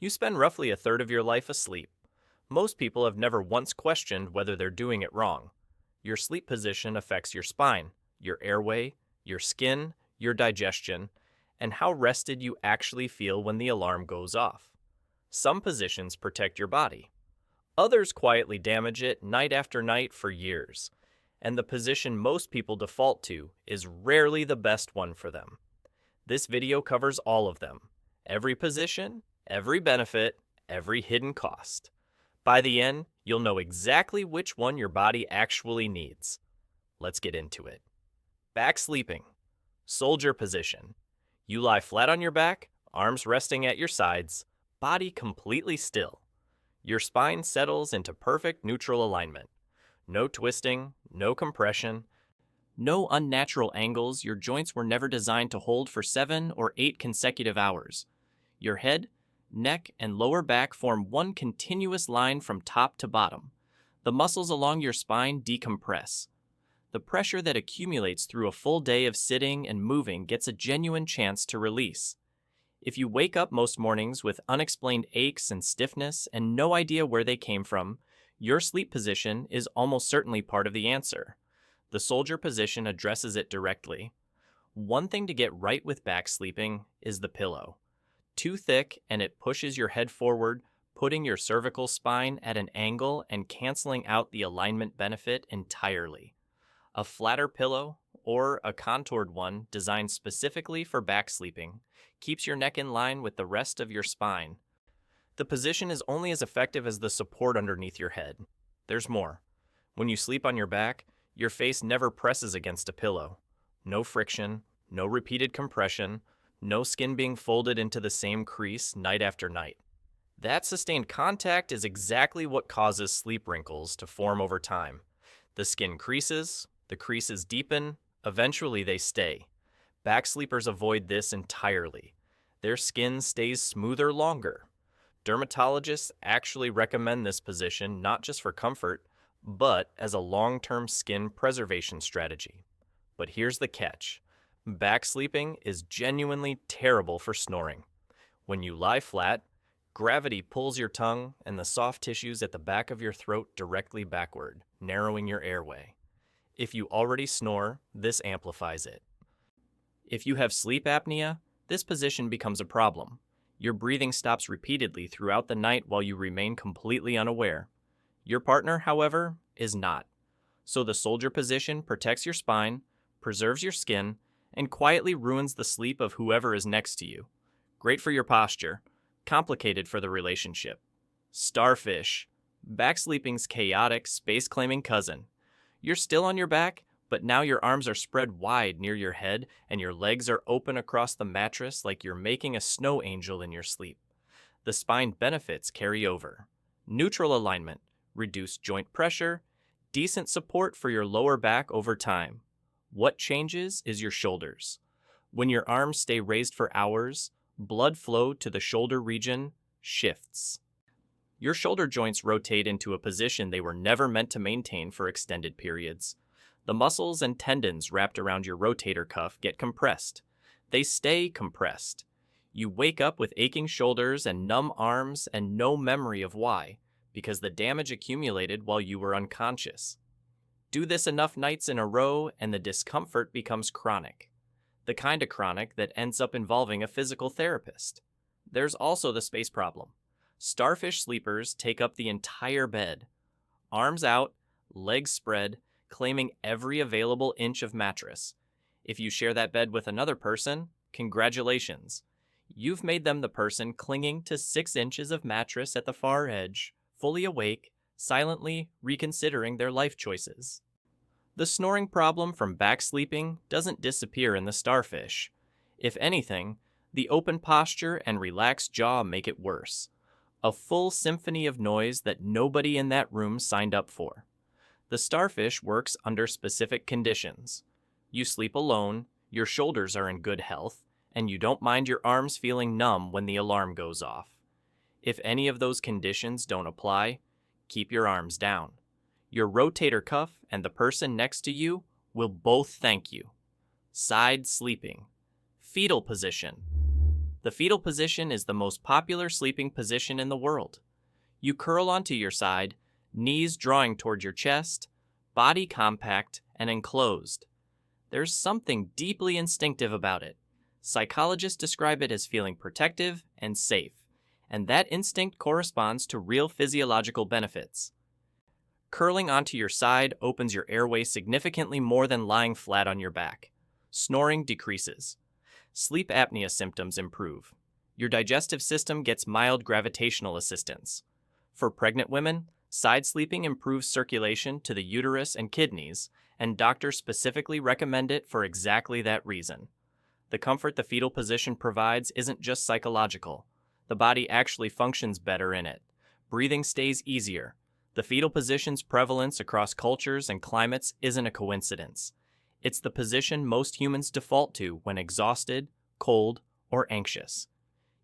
You spend roughly a third of your life asleep. Most people have never once questioned whether they're doing it wrong. Your sleep position affects your spine, your airway, your skin, your digestion, and how rested you actually feel when the alarm goes off. Some positions protect your body. Others quietly damage it night after night for years. And the position most people default to is rarely the best one for them. This video covers all of them. Every position, every benefit, every hidden cost. By the end, you'll know exactly which one your body actually needs. Let's get into it. Back sleeping. Soldier position. You lie flat on your back, arms resting at your sides, body completely still. Your spine settles into perfect neutral alignment. No twisting, no compression, no unnatural angles. Your joints were never designed to hold for 7 or 8 consecutive hours. Your head, neck, and lower back form one continuous line from top to bottom. The muscles along your spine decompress. The pressure that accumulates through a full day of sitting and moving gets a genuine chance to release. If you wake up most mornings with unexplained aches and stiffness and no idea where they came from, your sleep position is almost certainly part of the answer. The soldier position addresses it directly. One thing to get right with back sleeping is the pillow. Too thick and it pushes your head forward, putting your cervical spine at an angle and canceling out the alignment benefit entirely. A flatter pillow, or a contoured one designed specifically for back sleeping, keeps your neck in line with the rest of your spine. The position is only as effective as the support underneath your head. There's more. When you sleep on your back, your face never presses against a pillow. No friction, no repeated compression, no skin being folded into the same crease night after night. That sustained contact is exactly what causes sleep wrinkles to form over time. The skin creases, the creases deepen, eventually they stay. Back sleepers avoid this entirely. Their skin stays smoother longer. Dermatologists actually recommend this position not just for comfort, but as a long-term skin preservation strategy. But here's the catch. Back sleeping is genuinely terrible for snoring. When you lie flat, gravity pulls your tongue and the soft tissues at the back of your throat directly backward, narrowing your airway. If you already snore, this amplifies it. If you have sleep apnea, this position becomes a problem. Your breathing stops repeatedly throughout the night while you remain completely unaware. Your partner, however, is not. So the soldier position protects your spine, preserves your skin, and quietly ruins the sleep of whoever is next to you. Great for your posture, complicated for the relationship. Starfish, back sleeping's chaotic, space-claiming cousin. You're still on your back, but now your arms are spread wide near your head and your legs are open across the mattress like you're making a snow angel in your sleep. The spine benefits carry over. Neutral alignment, reduced joint pressure, decent support for your lower back over time. What changes is your shoulders. When your arms stay raised for hours, blood flow to the shoulder region shifts. Your shoulder joints rotate into a position they were never meant to maintain for extended periods. The muscles and tendons wrapped around your rotator cuff get compressed. They stay compressed. You wake up with aching shoulders and numb arms and no memory of why, because the damage accumulated while you were unconscious. Do this enough nights in a row and the discomfort becomes chronic. The kind of chronic that ends up involving a physical therapist. There's also the space problem. Starfish sleepers take up the entire bed. Arms out, legs spread, claiming every available inch of mattress. If you share that bed with another person, congratulations. You've made them the person clinging to 6 inches of mattress at the far edge, fully awake, silently reconsidering their life choices. The snoring problem from back sleeping doesn't disappear in the starfish. If anything, the open posture and relaxed jaw make it worse. A full symphony of noise that nobody in that room signed up for. The starfish works under specific conditions. You sleep alone, your shoulders are in good health, and you don't mind your arms feeling numb when the alarm goes off. If any of those conditions don't apply, keep your arms down. Your rotator cuff and the person next to you will both thank you. Side sleeping. Fetal position. The fetal position is the most popular sleeping position in the world. You curl onto your side, knees drawing toward your chest, body compact and enclosed. There's something deeply instinctive about it. Psychologists describe it as feeling protective and safe, and that instinct corresponds to real physiological benefits. Curling onto your side opens your airway significantly more than lying flat on your back. Snoring decreases. Sleep apnea symptoms improve. Your digestive system gets mild gravitational assistance. For pregnant women, side sleeping improves circulation to the uterus and kidneys, and doctors specifically recommend it for exactly that reason. The comfort the fetal position provides isn't just psychological. The body actually functions better in it. Breathing stays easier. The fetal position's prevalence across cultures and climates isn't a coincidence. It's the position most humans default to when exhausted, cold, or anxious.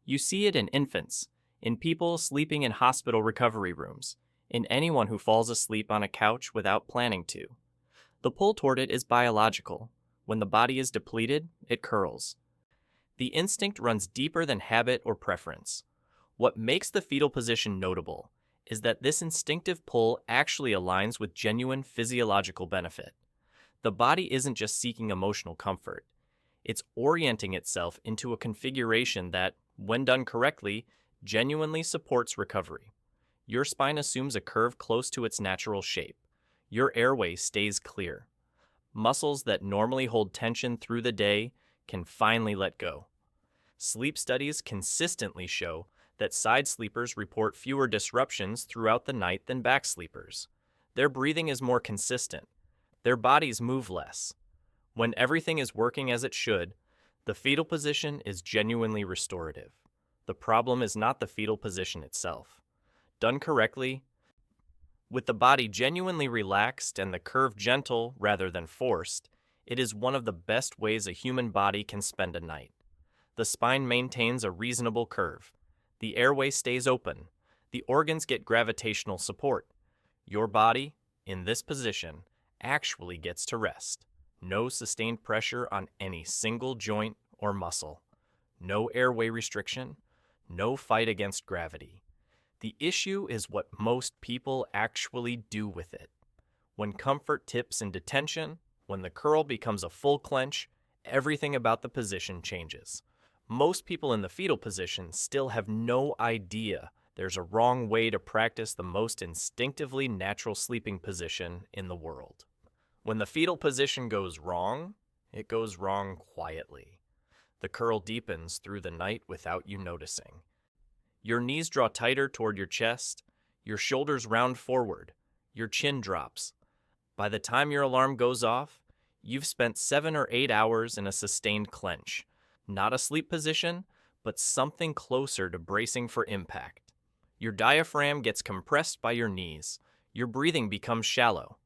You see it in infants, in people sleeping in hospital recovery rooms, in anyone who falls asleep on a couch without planning to. The pull toward it is biological. When the body is depleted, it curls. The instinct runs deeper than habit or preference. What makes the fetal position notable is that this instinctive pull actually aligns with genuine physiological benefit. The body isn't just seeking emotional comfort. It's orienting itself into a configuration that, when done correctly, genuinely supports recovery. Your spine assumes a curve close to its natural shape. Your airway stays clear. Muscles that normally hold tension through the day can finally let go. Sleep studies consistently show that side sleepers report fewer disruptions throughout the night than back sleepers. Their breathing is more consistent. Their bodies move less. When everything is working as it should, the fetal position is genuinely restorative. The problem is not the fetal position itself. Done correctly, with the body genuinely relaxed and the curve gentle rather than forced, it is one of the best ways a human body can spend a night. The spine maintains a reasonable curve. The airway stays open. The organs get gravitational support. Your body, in this position, actually gets to rest. No sustained pressure on any single joint or muscle. No airway restriction. No fight against gravity. The issue is what most people actually do with it. When comfort tips into tension, when the curl becomes a full clench, everything about the position changes. Most people in the fetal position still have no idea there's a wrong way to practice the most instinctively natural sleeping position in the world. When the fetal position goes wrong, it goes wrong quietly. The curl deepens through the night without you noticing. Your knees draw tighter toward your chest, your shoulders round forward, your chin drops. By the time your alarm goes off, you've spent 7 or 8 hours in a sustained clench. Not a sleep position, but something closer to bracing for impact. Your diaphragm gets compressed by your knees. Your breathing becomes shallow.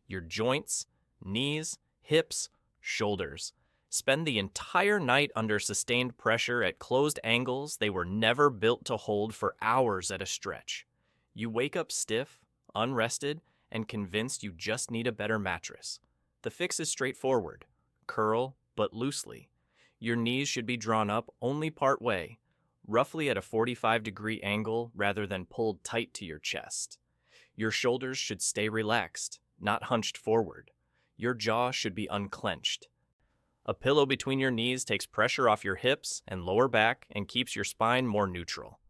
Your joints, knees, hips, shoulders spend the entire night under sustained pressure at closed angles they were never built to hold for hours at a stretch. You wake up stiff, unrested, and convinced you just need a better mattress. The fix is straightforward. Curl, but loosely. Your knees should be drawn up only part way, roughly at a 45-degree angle rather than pulled tight to your chest. Your shoulders should stay relaxed, not hunched forward. Your jaw should be unclenched. A pillow between your knees takes pressure off your hips and lower back and keeps your spine more neutral.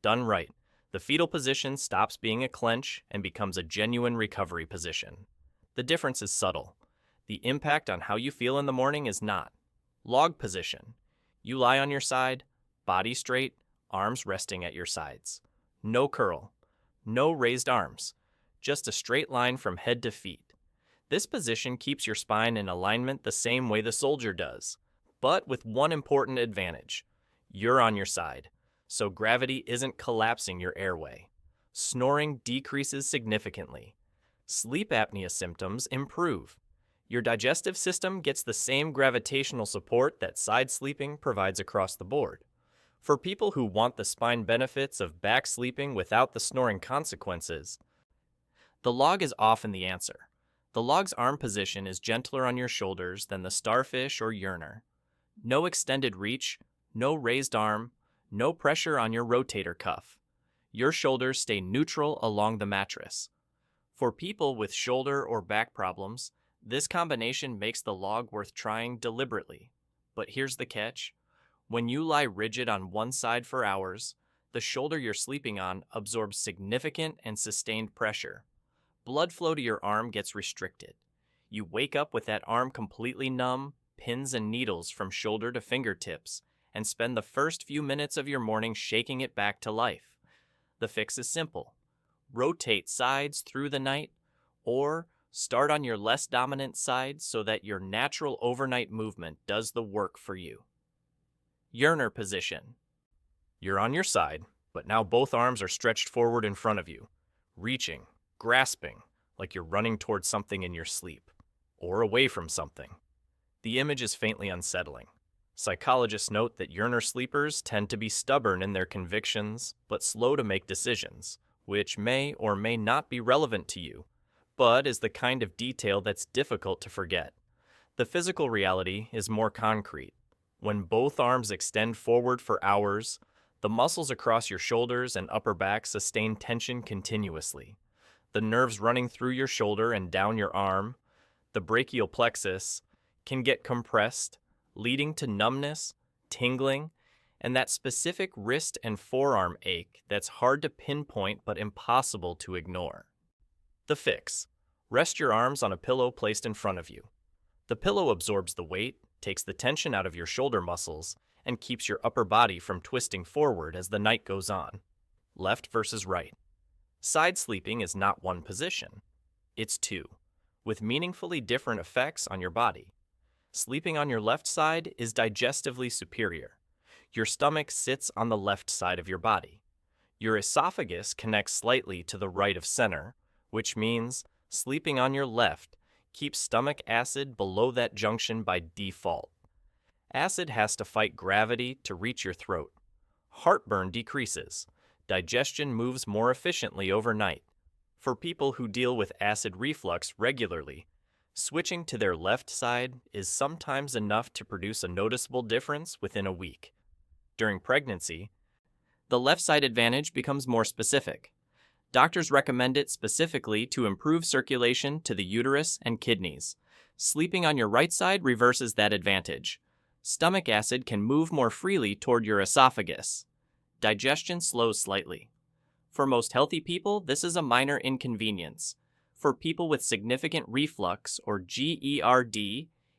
Done right, the fetal position stops being a clench and becomes a genuine recovery position. The difference is subtle. The impact on how you feel in the morning is not. Log position. You lie on your side, body straight, arms resting at your sides. No curl. No raised arms. Just a straight line from head to feet. This position keeps your spine in alignment the same way the soldier does, but with one important advantage. You're on your side, so gravity isn't collapsing your airway. Snoring decreases significantly. Sleep apnea symptoms improve. Your digestive system gets the same gravitational support that side sleeping provides across the board. For people who want the spine benefits of back sleeping without the snoring consequences, the log is often the answer. The log's arm position is gentler on your shoulders than the starfish or yearner. No extended reach, No raised arm, no pressure on your rotator cuff. Your shoulders stay neutral along the mattress. For people with shoulder or back problems, this combination makes the log worth trying deliberately. But here's the catch. When you lie rigid on one side for hours, the shoulder you're sleeping on absorbs significant and sustained pressure. Blood flow to your arm gets restricted. You wake up with that arm completely numb, pins and needles from shoulder to fingertips, and spend the first few minutes of your morning shaking it back to life. The fix is simple. Rotate sides through the night, or start on your less dominant side so that your natural overnight movement does the work for you. Urinal position. You're on your side, but now both arms are stretched forward in front of you, reaching, grasping, like you're running towards something in your sleep, or away from something. The image is faintly unsettling. Psychologists note that urinal sleepers tend to be stubborn in their convictions, but slow to make decisions, which may or may not be relevant to you, but is the kind of detail that's difficult to forget. The physical reality is more concrete. When both arms extend forward for hours, the muscles across your shoulders and upper back sustain tension continuously. The nerves running through your shoulder and down your arm, the brachial plexus, can get compressed, leading to numbness, tingling, and that specific wrist and forearm ache that's hard to pinpoint but impossible to ignore. The fix. Rest your arms on a pillow placed in front of you. The pillow absorbs the weight, takes the tension out of your shoulder muscles, and keeps your upper body from twisting forward as the night goes on. Left versus right. Side sleeping is not one position. It's two, with meaningfully different effects on your body. Sleeping on your left side is digestively superior. Your stomach sits on the left side of your body. Your esophagus connects slightly to the right of center, which means sleeping on your left keeps stomach acid below that junction by default. Acid has to fight gravity to reach your throat. Heartburn decreases. Digestion moves more efficiently overnight. For people who deal with acid reflux regularly, switching to their left side is sometimes enough to produce a noticeable difference within a week. During pregnancy, the left side advantage becomes more specific. Doctors recommend it specifically to improve circulation to the uterus and kidneys. Sleeping on your right side reverses that advantage. Stomach acid can move more freely toward your esophagus. Digestion slows slightly. For most healthy people, this is a minor inconvenience. For people with significant reflux, or GERD,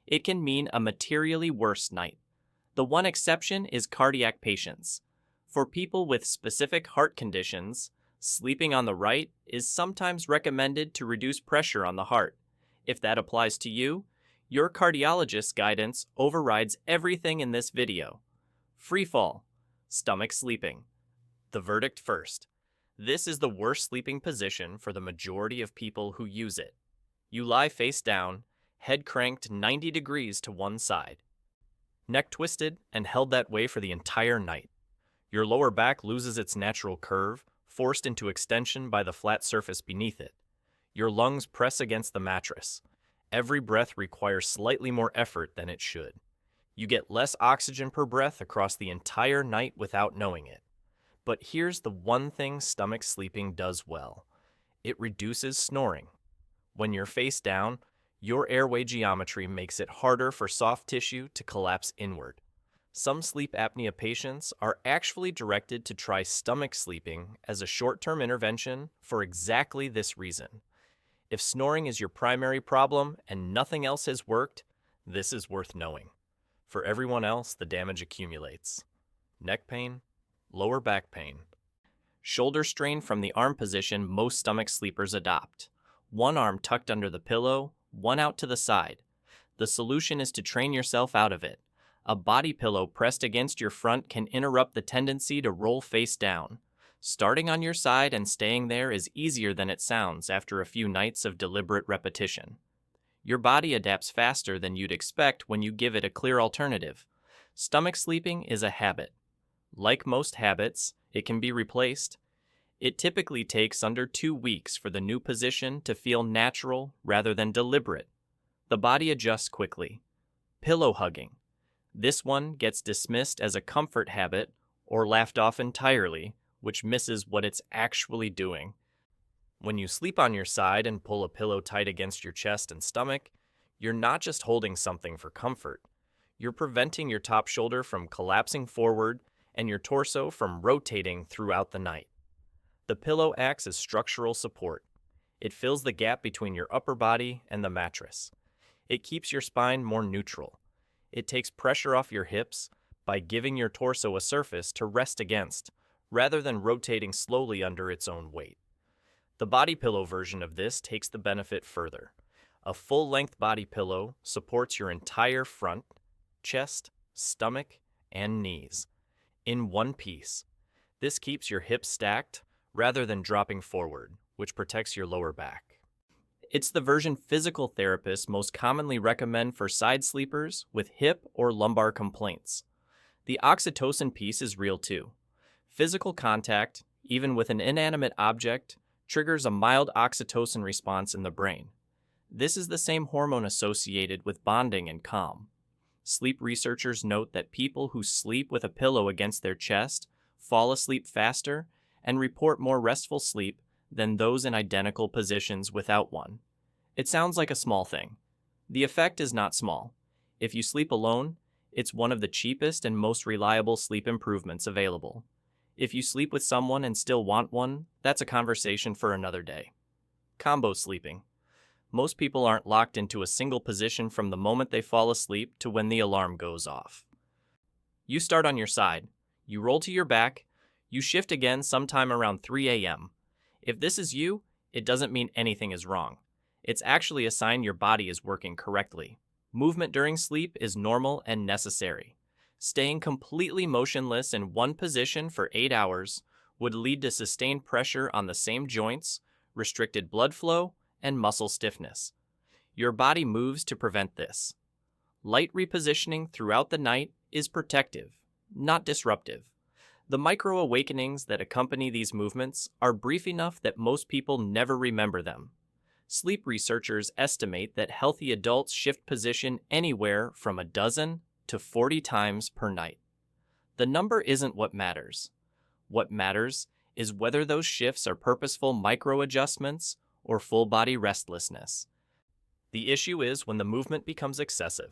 it can mean a materially worse night. The one exception is cardiac patients. For people with specific heart conditions, sleeping on the right is sometimes recommended to reduce pressure on the heart. If that applies to you, your cardiologist's guidance overrides everything in this video. Freefall. Stomach sleeping. The verdict first. This is the worst sleeping position for the majority of people who use it. You lie face down, head cranked 90 degrees to one side. Neck twisted and held that way for the entire night. Your lower back loses its natural curve, forced into extension by the flat surface beneath it. Your lungs press against the mattress. Every breath requires slightly more effort than it should. You get less oxygen per breath across the entire night without knowing it. But here's the one thing stomach sleeping does well. It reduces snoring. When you're face down, your airway geometry makes it harder for soft tissue to collapse inward. Some sleep apnea patients are actually directed to try stomach sleeping as a short-term intervention for exactly this reason. If snoring is your primary problem and nothing else has worked, this is worth knowing. For everyone else, the damage accumulates. Neck pain, lower back pain. Shoulder strain from the arm position most stomach sleepers adopt. One arm tucked under the pillow, one out to the side. The solution is to train yourself out of it. A body pillow pressed against your front can interrupt the tendency to roll face down. Starting on your side and staying there is easier than it sounds after a few nights of deliberate repetition. Your body adapts faster than you'd expect when you give it a clear alternative. Stomach sleeping is a habit. Like most habits, it can be replaced. It typically takes under 2 weeks for the new position to feel natural rather than deliberate. The body adjusts quickly. Pillow hugging. This one gets dismissed as a comfort habit or laughed off entirely, which misses what it's actually doing. When you sleep on your side and pull a pillow tight against your chest and stomach, you're not just holding something for comfort. You're preventing your top shoulder from collapsing forward and your torso from rotating throughout the night. The pillow acts as structural support. It fills the gap between your upper body and the mattress. It keeps your spine more neutral. It takes pressure off your hips by giving your torso a surface to rest against, rather than rotating slowly under its own weight. The body pillow version of this takes the benefit further. A full-length body pillow supports your entire front, chest, stomach, and knees in one piece. This keeps your hips stacked rather than dropping forward, which protects your lower back. It's the version physical therapists most commonly recommend for side sleepers with hip or lumbar complaints. The oxytocin piece is real too. Physical contact, even with an inanimate object, triggers a mild oxytocin response in the brain. This is the same hormone associated with bonding and calm. Sleep researchers note that people who sleep with a pillow against their chest fall asleep faster and report more restful sleep than those in identical positions without one. It sounds like a small thing. The effect is not small. If you sleep alone, it's one of the cheapest and most reliable sleep improvements available. If you sleep with someone and still want one, that's a conversation for another day. Combo sleeping. Most people aren't locked into a single position from the moment they fall asleep to when the alarm goes off. You start on your side. You roll to your back. You shift again sometime around 3 a.m. If this is you, it doesn't mean anything is wrong. It's actually a sign your body is working correctly. Movement during sleep is normal and necessary. Staying completely motionless in one position for 8 hours would lead to sustained pressure on the same joints, restricted blood flow, and muscle stiffness. Your body moves to prevent this. Light repositioning throughout the night is protective, not disruptive. The micro-awakenings that accompany these movements are brief enough that most people never remember them. Sleep researchers estimate that healthy adults shift position anywhere from 12 to 40 times per night. The number isn't what matters. What matters is whether those shifts are purposeful micro-adjustments or full-body restlessness. The issue is when the movement becomes excessive.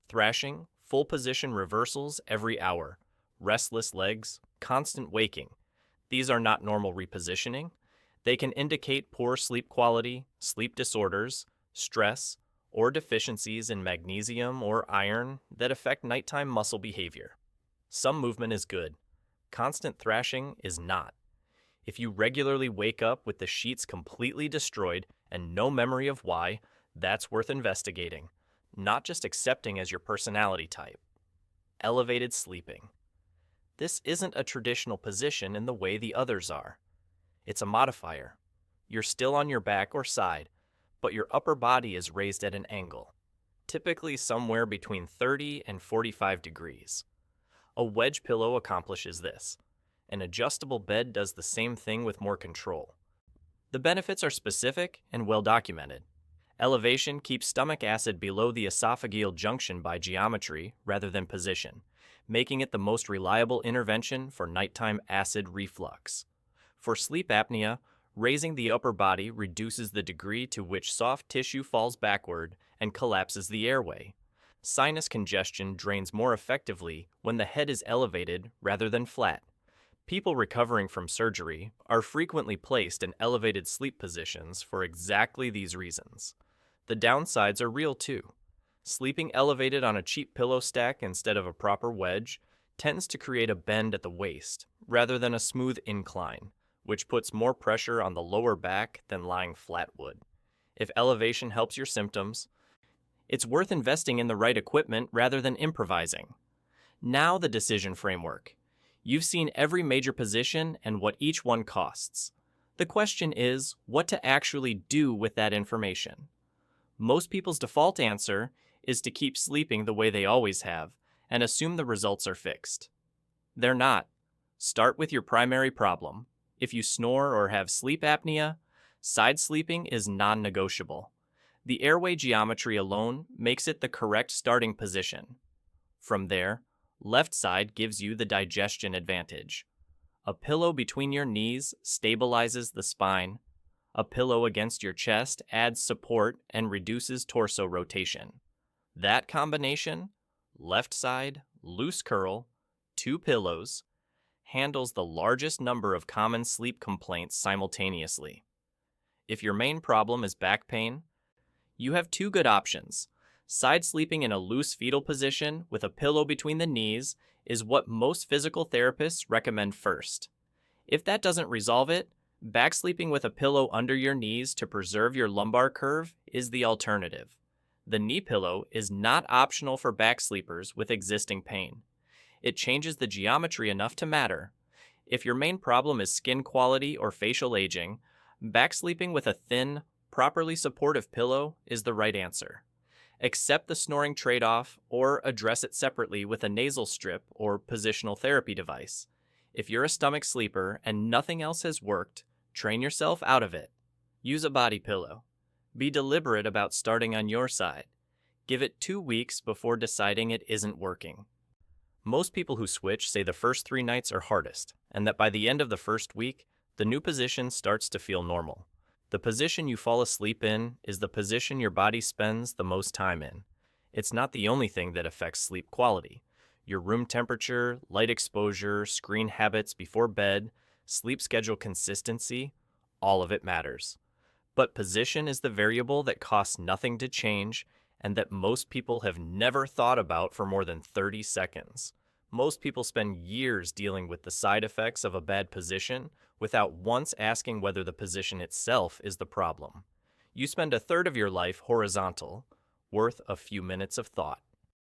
Thrashing, full position reversals every hour, restless legs, constant waking. These are not normal repositioning. They can indicate poor sleep quality, sleep disorders, stress, or deficiencies in magnesium or iron that affect nighttime muscle behavior. Some movement is good. Constant thrashing is not. If you regularly wake up with the sheets completely destroyed and no memory of why, that's worth investigating, not just accepting as your personality type. Elevated sleeping. This isn't a traditional position in the way the others are. It's a modifier. You're still on your back or side, but your upper body is raised at an angle, typically somewhere between 30 and 45 degrees. A wedge pillow accomplishes this. An adjustable bed does the same thing with more control. The benefits are specific and well documented. Elevation keeps stomach acid below the esophageal junction by geometry rather than position, making it the most reliable intervention for nighttime acid reflux. For sleep apnea, raising the upper body reduces the degree to which soft tissue falls backward and collapses the airway. Sinus congestion drains more effectively when the head is elevated rather than flat. People recovering from surgery are frequently placed in elevated sleep positions for exactly these reasons. The downsides are real too. Sleeping elevated on a cheap pillow stack instead of a proper wedge tends to create a bend at the waist rather than a smooth incline, which puts more pressure on the lower back than lying flat would. If elevation helps your symptoms, it's worth investing in the right equipment rather than improvising. Now the decision framework. You've seen every major position and what each one costs. The question is what to actually do with that information. Most people's default answer is to keep sleeping the way they always have and assume the results are fixed. They're not. Start with your primary problem. If you snore or have sleep apnea, side sleeping is non-negotiable. The airway geometry alone makes it the correct starting position. From there, left side gives you the digestion advantage. A pillow between your knees stabilizes the spine. A pillow against your chest adds support and reduces torso rotation. That combination, left side, loose curl, 2 pillows, handles the largest number of common sleep complaints simultaneously. If your main problem is back pain, you have 2 good options. Side sleeping in a loose fetal position with a pillow between the knees is what most physical therapists recommend first. If that doesn't resolve it, back sleeping with a pillow under your knees to preserve your lumbar curve is the alternative. The knee pillow is not optional for back sleepers with existing pain. It changes the geometry enough to matter. If your main problem is skin quality or facial aging, back sleeping with a thin, properly supportive pillow is the right answer. Accept the snoring trade-off or address it separately with a nasal strip or positional therapy device. If you're a stomach sleeper and nothing else has worked, train yourself out of it. Use a body pillow. Be deliberate about starting on your side. Give it 2 weeks before deciding it isn't working. Most people who switch say the first 3 nights are hardest, and that by the end of the first week, the new position starts to feel normal. The position you fall asleep in is the position your body spends the most time in. It's not the only thing that affects sleep quality. Your room temperature, light exposure, screen habits before bed, sleep schedule consistency, all of it matters. But position is the variable that costs nothing to change and that most people have never thought about for more than 30 seconds. Most people spend years dealing with the side effects of a bad position without once asking whether the position itself is the problem. You spend a third of your life horizontal, worth a few minutes of thought.